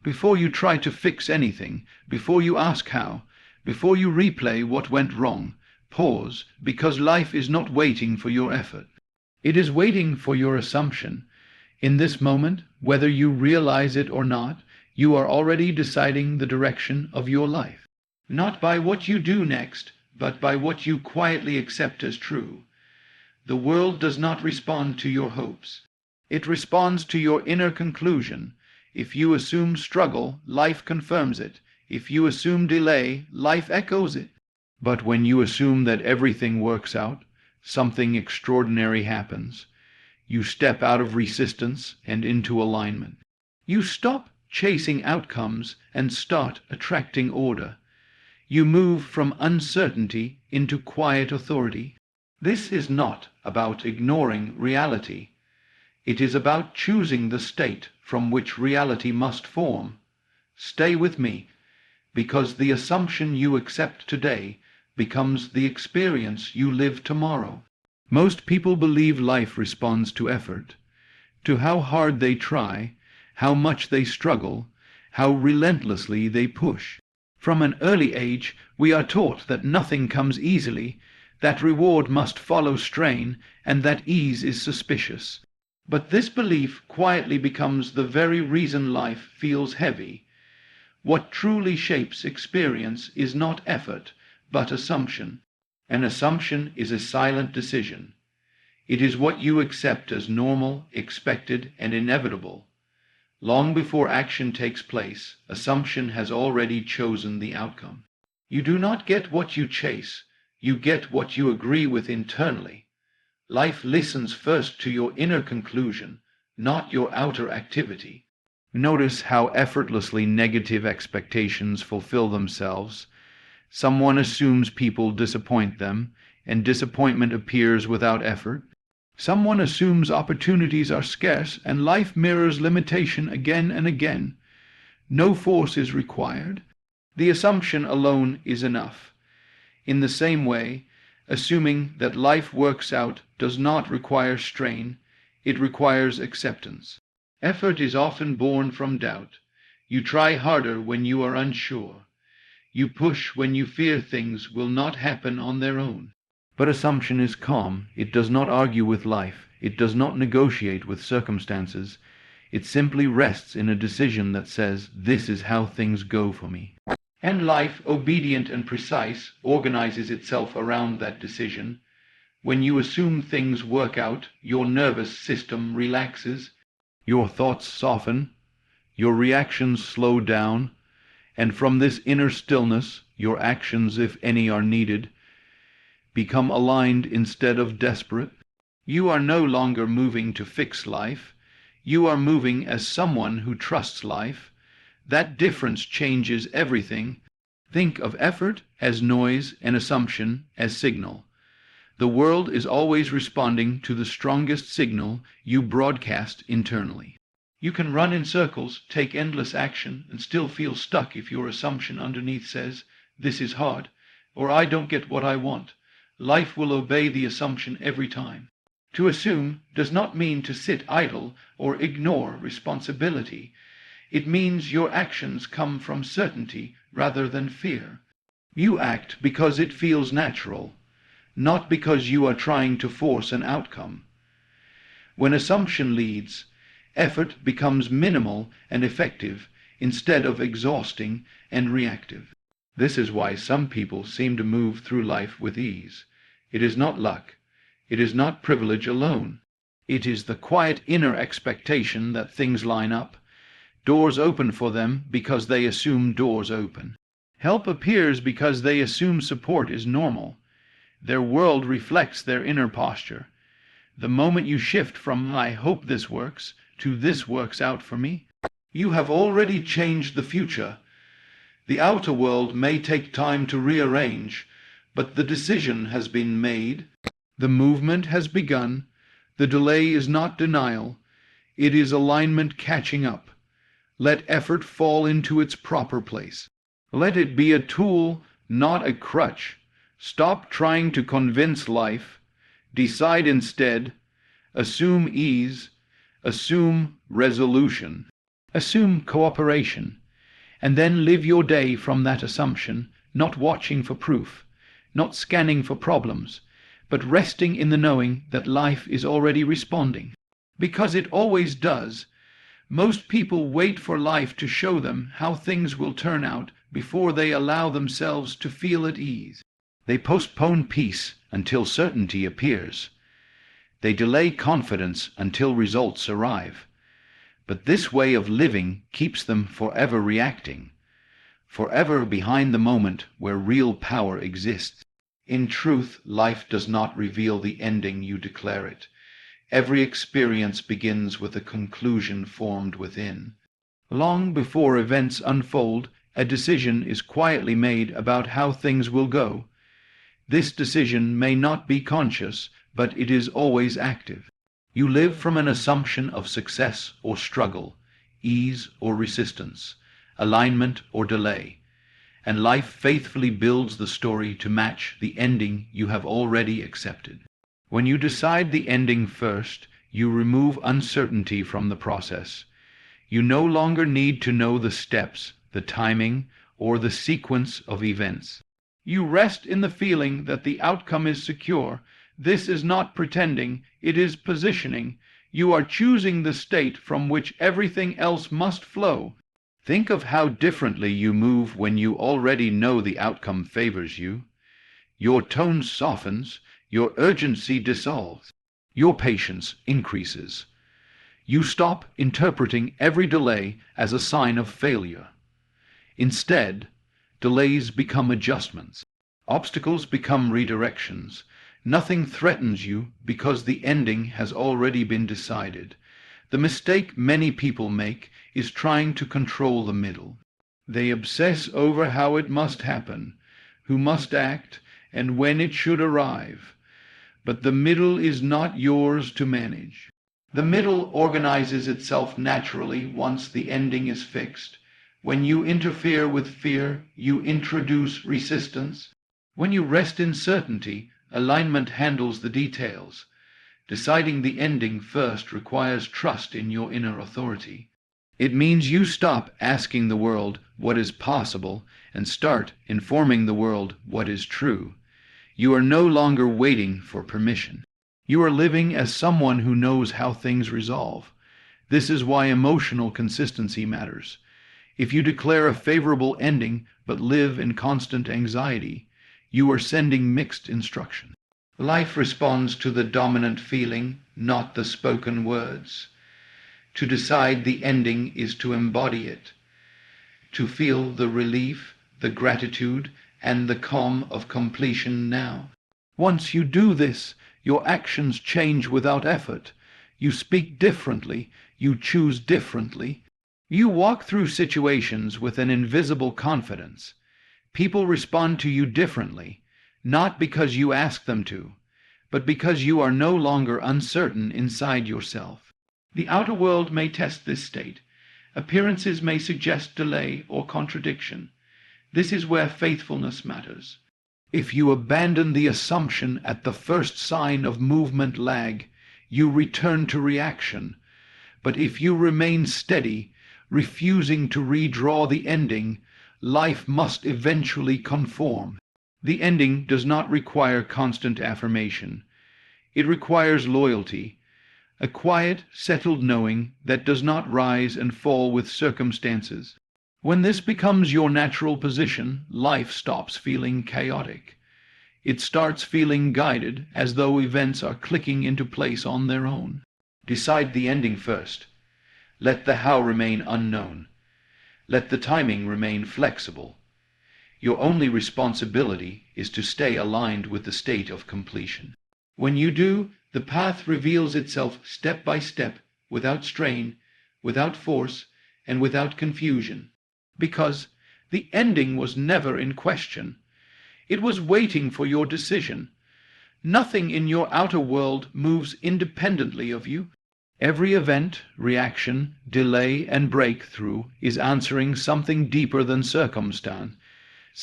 Before you try to fix anything, before you ask how, before you replay what went wrong, pause, because life is not waiting for your effort. It is waiting for your assumption. In this moment, whether you realize it or not, you are already deciding the direction of your life. Not by what you do next, but by what you quietly accept as true. The world does not respond to your hopes. It responds to your inner conclusion. If you assume struggle, life confirms it. If you assume delay, life echoes it. But when you assume that everything works out, something extraordinary happens. You step out of resistance and into alignment. You stop chasing outcomes and start attracting order. You move from uncertainty into quiet authority. This is not about ignoring reality. It is about choosing the state from which reality must form. Stay with me, because the assumption you accept today becomes the experience you live tomorrow. Most people believe life responds to effort, to how hard they try, how much they struggle, how relentlessly they push. From an early age, we are taught that nothing comes easily, that reward must follow strain, and that ease is suspicious. But this belief quietly becomes the very reason life feels heavy. What truly shapes experience is not effort, but assumption. An assumption is a silent decision. It is what you accept as normal, expected, and inevitable. Long before action takes place, assumption has already chosen the outcome. You do not get what you chase, you get what you agree with internally. Life listens first to your inner conclusion, not your outer activity. Notice how effortlessly negative expectations fulfill themselves. Someone assumes people disappoint them, and disappointment appears without effort. Someone assumes opportunities are scarce, and life mirrors limitation again and again. No force is required. The assumption alone is enough. In the same way, assuming that life works out does not require strain, it requires acceptance. Effort is often born from doubt. You try harder when you are unsure. You push when you fear things will not happen on their own. But assumption is calm. It does not argue with life. It does not negotiate with circumstances. It simply rests in a decision that says, "This is how things go for me." And life, obedient and precise, organizes itself around that decision. When you assume things work out, your nervous system relaxes, your thoughts soften, your reactions slow down, and from this inner stillness, your actions, if any are needed, become aligned instead of desperate. You are no longer moving to fix life. You are moving as someone who trusts life. That difference changes everything. Think of effort as noise and assumption as signal. The world is always responding to the strongest signal you broadcast internally. You can run in circles, take endless action, and still feel stuck if your assumption underneath says, "This is hard," or "I don't get what I want." Life will obey the assumption every time. To assume does not mean to sit idle or ignore responsibility. It means your actions come from certainty rather than fear. You act because it feels natural, not because you are trying to force an outcome. When assumption leads, effort becomes minimal and effective instead of exhausting and reactive. This is why some people seem to move through life with ease. It is not luck. It is not privilege alone. It is the quiet inner expectation that things line up. Doors open for them because they assume doors open. Help appears because they assume support is normal. Their world reflects their inner posture. The moment you shift from "I hope this works" to "this works out for me," you have already changed the future. The outer world may take time to rearrange, but the decision has been made. The movement has begun. The delay is not denial. It is alignment catching up. Let effort fall into its proper place. Let it be a tool, not a crutch. Stop trying to convince life. Decide instead. Assume ease. Assume resolution. Assume cooperation, and then live your day from that assumption, not watching for proof, not scanning for problems, but resting in the knowing that life is already responding. Because it always does. Most people wait for life to show them how things will turn out before they allow themselves to feel at ease. They postpone peace until certainty appears. They delay confidence until results arrive. But this way of living keeps them forever reacting, forever behind the moment where real power exists. In truth, life does not reveal the ending you declare it. Every experience begins with a conclusion formed within. Long before events unfold, a decision is quietly made about how things will go. This decision may not be conscious, but it is always active. You live from an assumption of success or struggle, ease or resistance, alignment or delay, and life faithfully builds the story to match the ending you have already accepted. When you decide the ending first, you remove uncertainty from the process. You no longer need to know the steps, the timing, or the sequence of events. You rest in the feeling that the outcome is secure. This is not pretending, it is positioning. You are choosing the state from which everything else must flow. Think of how differently you move when you already know the outcome favors you. Your tone softens, your urgency dissolves, your patience increases. You stop interpreting every delay as a sign of failure. Instead, delays become adjustments. Obstacles become redirections. Nothing threatens you because the ending has already been decided. The mistake many people make is trying to control the middle. They obsess over how it must happen, who must act, and when it should arrive. But the middle is not yours to manage. The middle organizes itself naturally once the ending is fixed. When you interfere with fear, you introduce resistance. When you rest in certainty, alignment handles the details. Deciding the ending first requires trust in your inner authority. It means you stop asking the world what is possible and start informing the world what is true. You are no longer waiting for permission. You are living as someone who knows how things resolve. This is why emotional consistency matters. If you declare a favorable ending but live in constant anxiety, you are sending mixed instruction. Life responds to the dominant feeling, not the spoken words. To decide the ending is to embody it, to feel the relief, the gratitude, and the calm of completion now. Once you do this, your actions change without effort. You speak differently, you choose differently. You walk through situations with an invisible confidence. People respond to you differently, not because you ask them to, but because you are no longer uncertain inside yourself. The outer world may test this state. Appearances may suggest delay or contradiction. This is where faithfulness matters. If you abandon the assumption at the first sign of movement lag, you return to reaction. But if you remain steady, refusing to redraw the ending, life must eventually conform. The ending does not require constant affirmation. It requires loyalty, a quiet, settled knowing that does not rise and fall with circumstances. When this becomes your natural position, life stops feeling chaotic. It starts feeling guided, as though events are clicking into place on their own. Decide the ending first. Let the how remain unknown. Let the timing remain flexible. Your only responsibility is to stay aligned with the state of completion. When you do, the path reveals itself step by step, without strain, without force, and without confusion. Because the ending was never in question. It was waiting for your decision. Nothing in your outer world moves independently of you. Every event, reaction, delay, and breakthrough is answering something deeper than circumstance.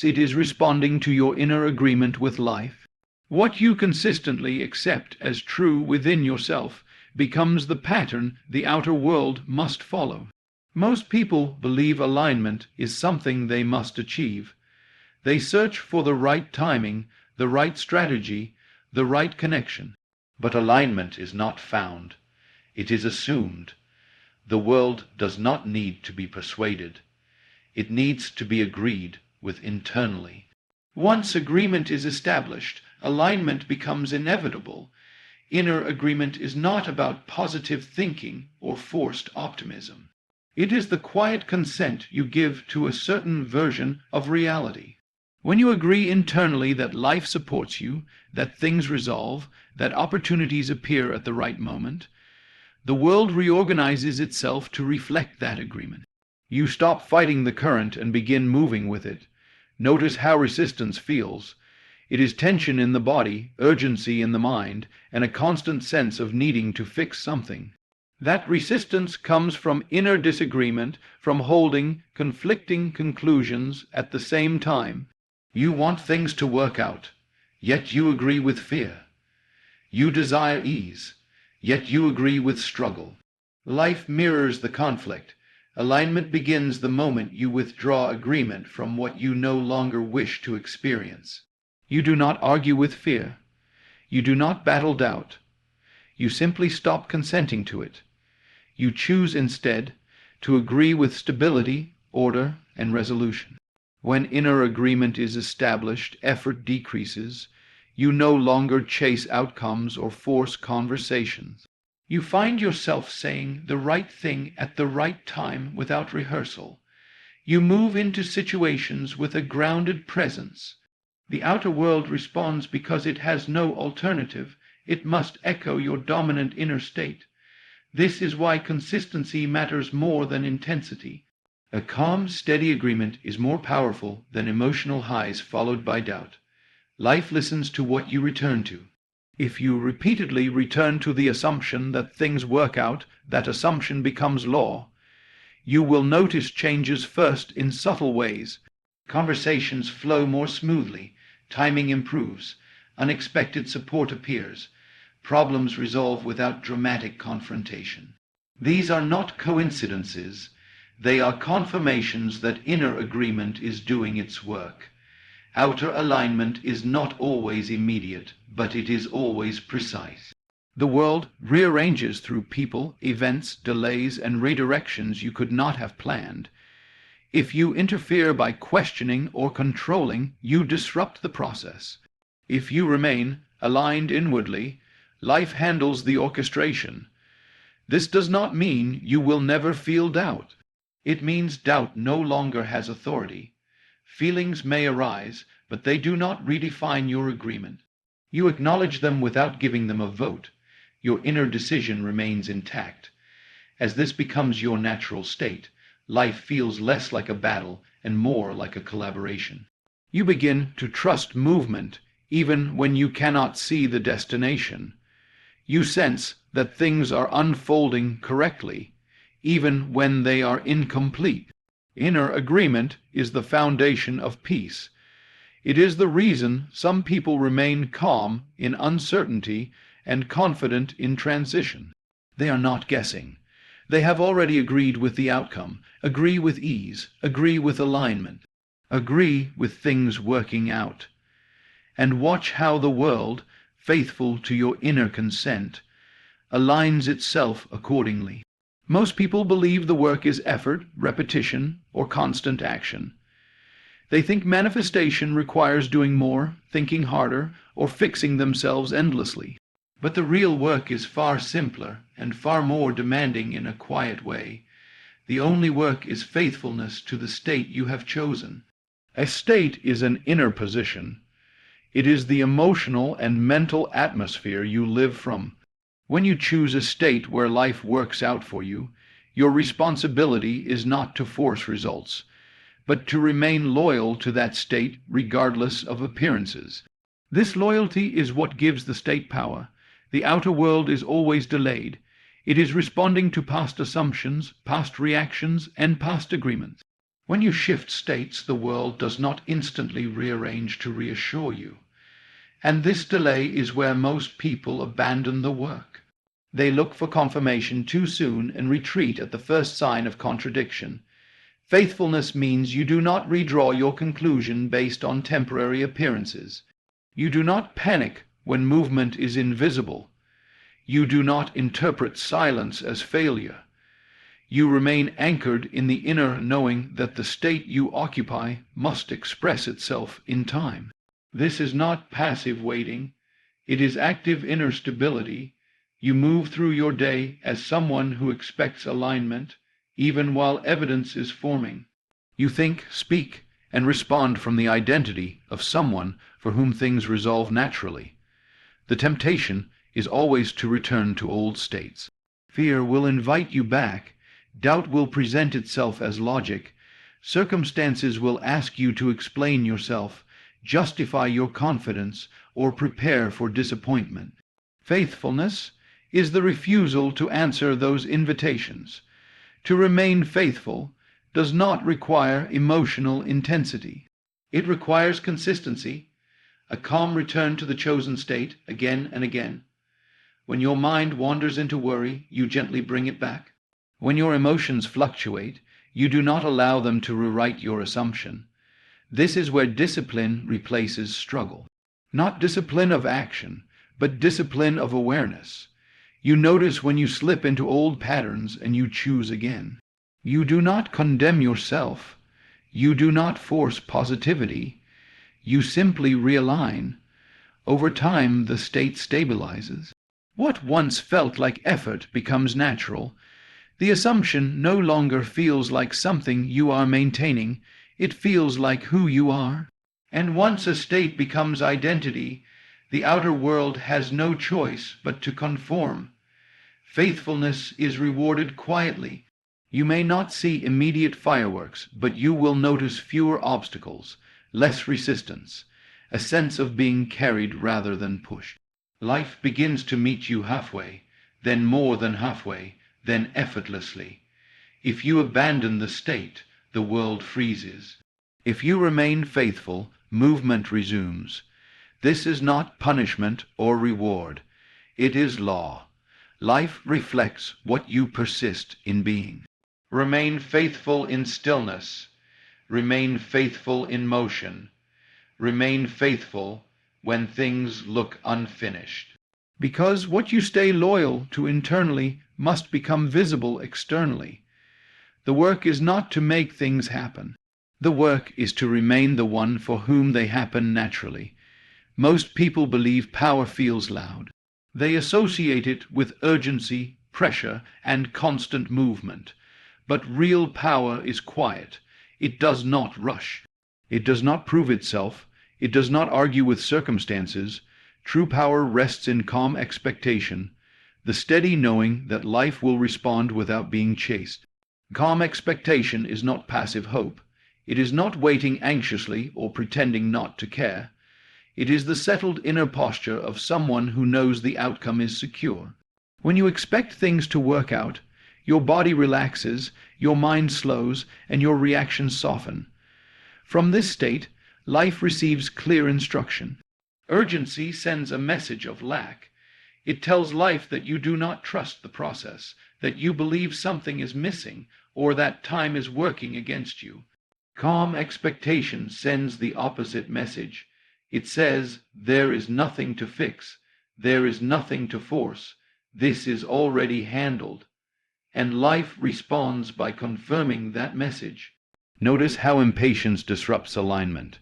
It is responding to your inner agreement with life. What you consistently accept as true within yourself becomes the pattern the outer world must follow. Most people believe alignment is something they must achieve. They search for the right timing, the right strategy, the right connection. But alignment is not found. It is assumed. The world does not need to be persuaded. It needs to be agreed with internally. Once agreement is established, alignment becomes inevitable. Inner agreement is not about positive thinking or forced optimism. It is the quiet consent you give to a certain version of reality. When you agree internally that life supports you, that things resolve, that opportunities appear at the right moment, the world reorganizes itself to reflect that agreement. You stop fighting the current and begin moving with it. Notice how resistance feels. It is tension in the body, urgency in the mind, and a constant sense of needing to fix something. That resistance comes from inner disagreement, from holding conflicting conclusions at the same time. You want things to work out, yet you agree with fear. You desire ease, yet you agree with struggle. Life mirrors the conflict. Alignment begins the moment you withdraw agreement from what you no longer wish to experience. You do not argue with fear. You do not battle doubt. You simply stop consenting to it. You choose instead to agree with stability, order, and resolution. When inner agreement is established, effort decreases. You no longer chase outcomes or force conversations. You find yourself saying the right thing at the right time without rehearsal. You move into situations with a grounded presence. The outer world responds because it has no alternative. It must echo your dominant inner state. This is why consistency matters more than intensity. A calm, steady agreement is more powerful than emotional highs followed by doubt. Life listens to what you return to. If you repeatedly return to the assumption that things work out, that assumption becomes law. You will notice changes first in subtle ways. Conversations flow more smoothly, timing improves, unexpected support appears, problems resolve without dramatic confrontation. These are not coincidences. They are confirmations that inner agreement is doing its work. Outer alignment is not always immediate, but it is always precise. The world rearranges through people, events, delays, and redirections you could not have planned. If you interfere by questioning or controlling, you disrupt the process. If you remain aligned inwardly, life handles the orchestration. This does not mean you will never feel doubt. It means doubt no longer has authority. Feelings may arise, but they do not redefine your agreement. You acknowledge them without giving them a vote. Your inner decision remains intact. As this becomes your natural state, life feels less like a battle and more like a collaboration. You begin to trust movement, even when you cannot see the destination. You sense that things are unfolding correctly, even when they are incomplete. Inner agreement is the foundation of peace. It is the reason some people remain calm in uncertainty and confident in transition. They are not guessing. They have already agreed with the outcome, agree with ease, agree with alignment, agree with things working out. And watch how the world, faithful to your inner consent, aligns itself accordingly. Most people believe the work is effort, repetition, or constant action. They think manifestation requires doing more, thinking harder, or fixing themselves endlessly. But the real work is far simpler and far more demanding in a quiet way. The only work is faithfulness to the state you have chosen. A state is an inner position. It is the emotional and mental atmosphere you live from. When you choose a state where life works out for you, your responsibility is not to force results, but to remain loyal to that state regardless of appearances. This loyalty is what gives the state power. The outer world is always delayed. It is responding to past assumptions, past reactions, and past agreements. When you shift states, the world does not instantly rearrange to reassure you. And this delay is where most people abandon the work. They look for confirmation too soon and retreat at the first sign of contradiction. Faithfulness means you do not redraw your conclusion based on temporary appearances. You do not panic when movement is invisible. You do not interpret silence as failure. You remain anchored in the inner knowing that the state you occupy must express itself in time. This is not passive waiting. It is active inner stability. You move through your day as someone who expects alignment, even while evidence is forming. You think, speak, and respond from the identity of someone for whom things resolve naturally. The temptation is always to return to old states. Fear will invite you back. Doubt will present itself as logic. Circumstances will ask you to explain yourself, justify your confidence, or prepare for disappointment. Faithfulness is the refusal to answer those invitations. To remain faithful does not require emotional intensity. It requires consistency, a calm return to the chosen state again and again. When your mind wanders into worry, you gently bring it back. When your emotions fluctuate, you do not allow them to rewrite your assumption. This is where discipline replaces struggle. Not discipline of action, but discipline of awareness. You notice when you slip into old patterns and you choose again. You do not condemn yourself. You do not force positivity. You simply realign. Over time, the state stabilizes. What once felt like effort becomes natural. The assumption no longer feels like something you are maintaining. It feels like who you are. And once a state becomes identity, the outer world has no choice but to conform. Faithfulness is rewarded quietly. You may not see immediate fireworks, but you will notice fewer obstacles, less resistance, a sense of being carried rather than pushed. Life begins to meet you halfway, then more than halfway, then effortlessly. If you abandon the state, the world freezes. If you remain faithful, movement resumes. This is not punishment or reward. It is law. Life reflects what you persist in being. Remain faithful in stillness. Remain faithful in motion. Remain faithful when things look unfinished. Because what you stay loyal to internally must become visible externally. The work is not to make things happen. The work is to remain the one for whom they happen naturally. Most people believe power feels loud. They associate it with urgency, pressure, and constant movement. But real power is quiet. It does not rush. It does not prove itself. It does not argue with circumstances. True power rests in calm expectation, the steady knowing that life will respond without being chased. Calm expectation is not passive hope. It is not waiting anxiously or pretending not to care. It is the settled inner posture of someone who knows the outcome is secure. When you expect things to work out, your body relaxes, your mind slows, and your reactions soften. From this state, life receives clear instruction. Urgency sends a message of lack. It tells life that you do not trust the process, that you believe something is missing, or that time is working against you. Calm expectation sends the opposite message. It says, there is nothing to fix, there is nothing to force, this is already handled. And life responds by confirming that message. Notice how impatience disrupts alignment.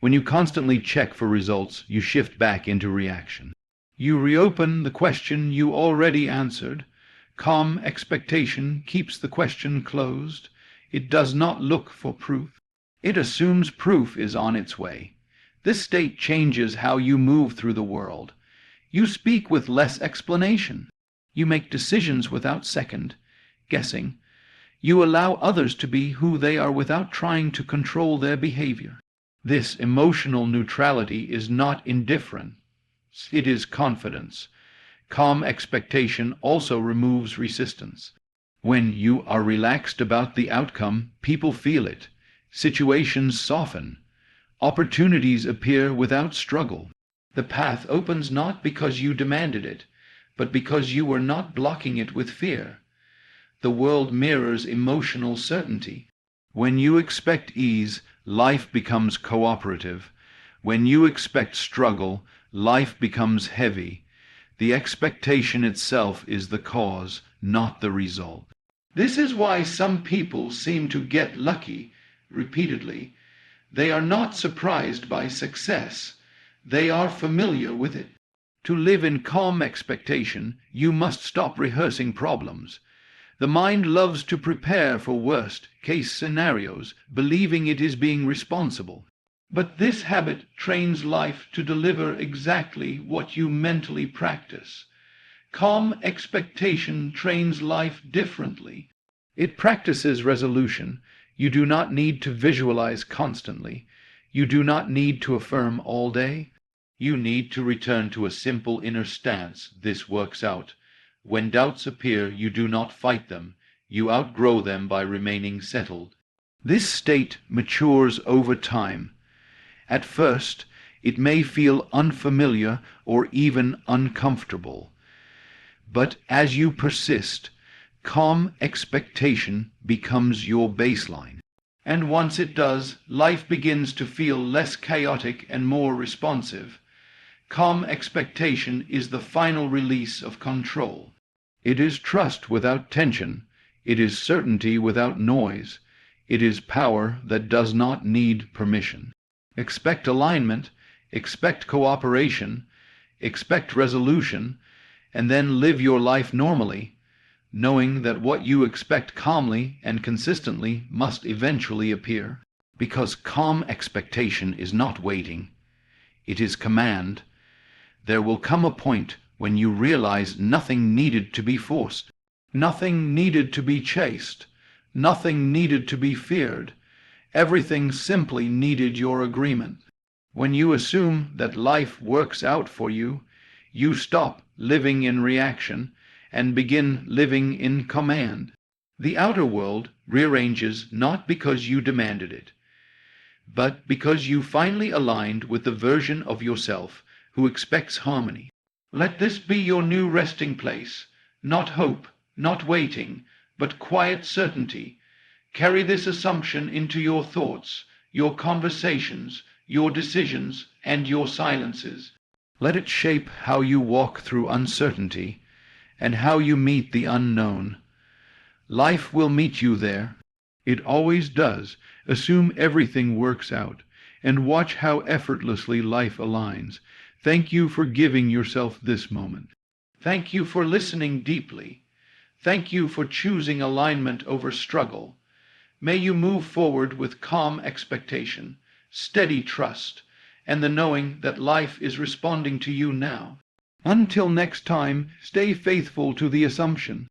When you constantly check for results, you shift back into reaction. You reopen the question you already answered. Calm expectation keeps the question closed. It does not look for proof. It assumes proof is on its way. This state changes how you move through the world. You speak with less explanation. You make decisions without second guessing. You allow others to be who they are without trying to control their behavior. This emotional neutrality is not indifference. It is confidence. Calm expectation also removes resistance. When you are relaxed about the outcome, people feel it. Situations soften. Opportunities appear without struggle. The path opens not because you demanded it, but because you were not blocking it with fear. The world mirrors emotional certainty. When you expect ease, life becomes cooperative. When you expect struggle, life becomes heavy. The expectation itself is the cause, not the result. This is why some people seem to get lucky repeatedly. They are not surprised by success. They are familiar with it. To live in calm expectation, you must stop rehearsing problems. The mind loves to prepare for worst-case scenarios, believing it is being responsible. But this habit trains life to deliver exactly what you mentally practice. Calm expectation trains life differently. It practices resolution. You do not need to visualize constantly. You do not need to affirm all day. You need to return to a simple inner stance. This works out. When doubts appear, you do not fight them. You outgrow them by remaining settled. This state matures over time. At first, it may feel unfamiliar or even uncomfortable. But as you persist, calm expectation becomes your baseline. And once it does, life begins to feel less chaotic and more responsive. Calm expectation is the final release of control. It is trust without tension. It is certainty without noise. It is power that does not need permission. Expect alignment, expect cooperation, expect resolution, and then live your life normally, knowing that what you expect calmly and consistently must eventually appear. Because calm expectation is not waiting, it is command. There will come a point when you realize nothing needed to be forced, nothing needed to be chased, nothing needed to be feared. Everything simply needed your agreement. When you assume that life works out for you, you stop living in reaction and begin living in command. The outer world rearranges not because you demanded it, but because you finally aligned with the version of yourself who expects harmony. Let this be your new resting place, not hope, not waiting, but quiet certainty. Carry this assumption into your thoughts, your conversations, your decisions, and your silences. Let it shape how you walk through uncertainty and how you meet the unknown. Life will meet you there. It always does. Assume everything works out, and watch how effortlessly life aligns. Thank you for giving yourself this moment. Thank you for listening deeply. Thank you for choosing alignment over struggle. May you move forward with calm expectation, steady trust, and the knowing that life is responding to you now. Until next time, stay faithful to the assumption.